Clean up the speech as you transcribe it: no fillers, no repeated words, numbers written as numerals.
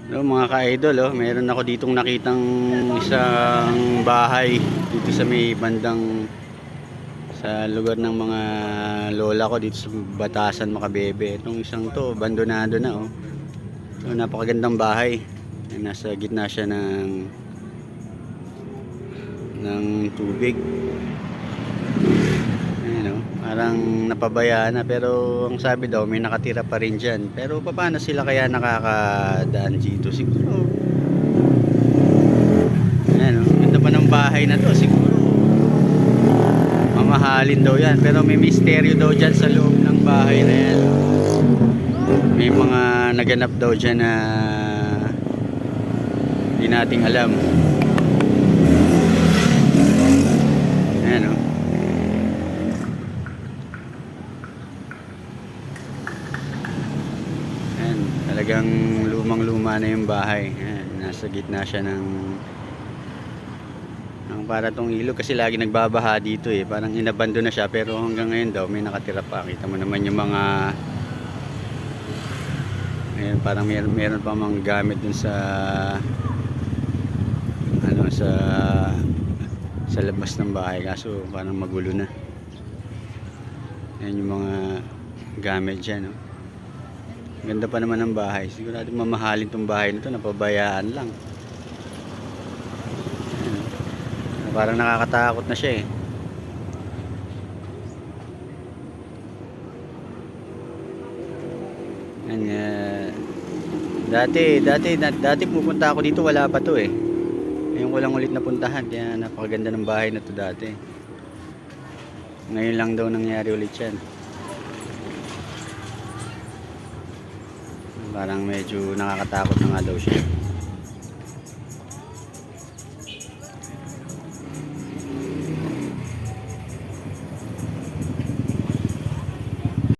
No, mga ka-idol, oh, meron ako ditong nakitang isang bahay dito sa may bandang sa lugar ng mga lola ko dito sa Batasan, Makabebe. Itong isang to, abandonado na, oh. So, napakagandang bahay. Nasa gitna siya ng tubig. Ayan, oh, parang napabayaan na, pero ang sabi daw may nakatira pa rin dyan. Pero paano sila kaya nakakadaan dito? Siguro ayan, oh, ganda pa ng bahay na to. Siguro mamahalin daw yan, pero may misteryo daw dyan sa loob ng bahay na yan. May mga naganap daw dyan na hindi nating alam. Ayan, oh. Ayan, talagang lumang luma na yung bahay. Ayan, nasa gitna siya ng para tong ilog, kasi lagi nagbabaha dito eh. Parang inabandon na siya, pero hanggang ngayon daw may nakatira pa. Kita mo naman yung mga ayan, parang meron pa mga gamit dun sa ano, sa labas ng bahay, kaso parang magulo na. Ayan yung mga gamit dyan, no? Ganda pa naman ng bahay. Sigurado mamahalin tong bahay na to, napabayaan lang. Parang nakakatakot na siya eh. Yan, dati pupunta ako dito, wala pa to eh. Ngayon ko lang ulit napuntahan, kaya napakaganda ng bahay na to dati. Ngayon lang daw nangyari ulit yan. Parang medyo nakakatakot na nga daw siya.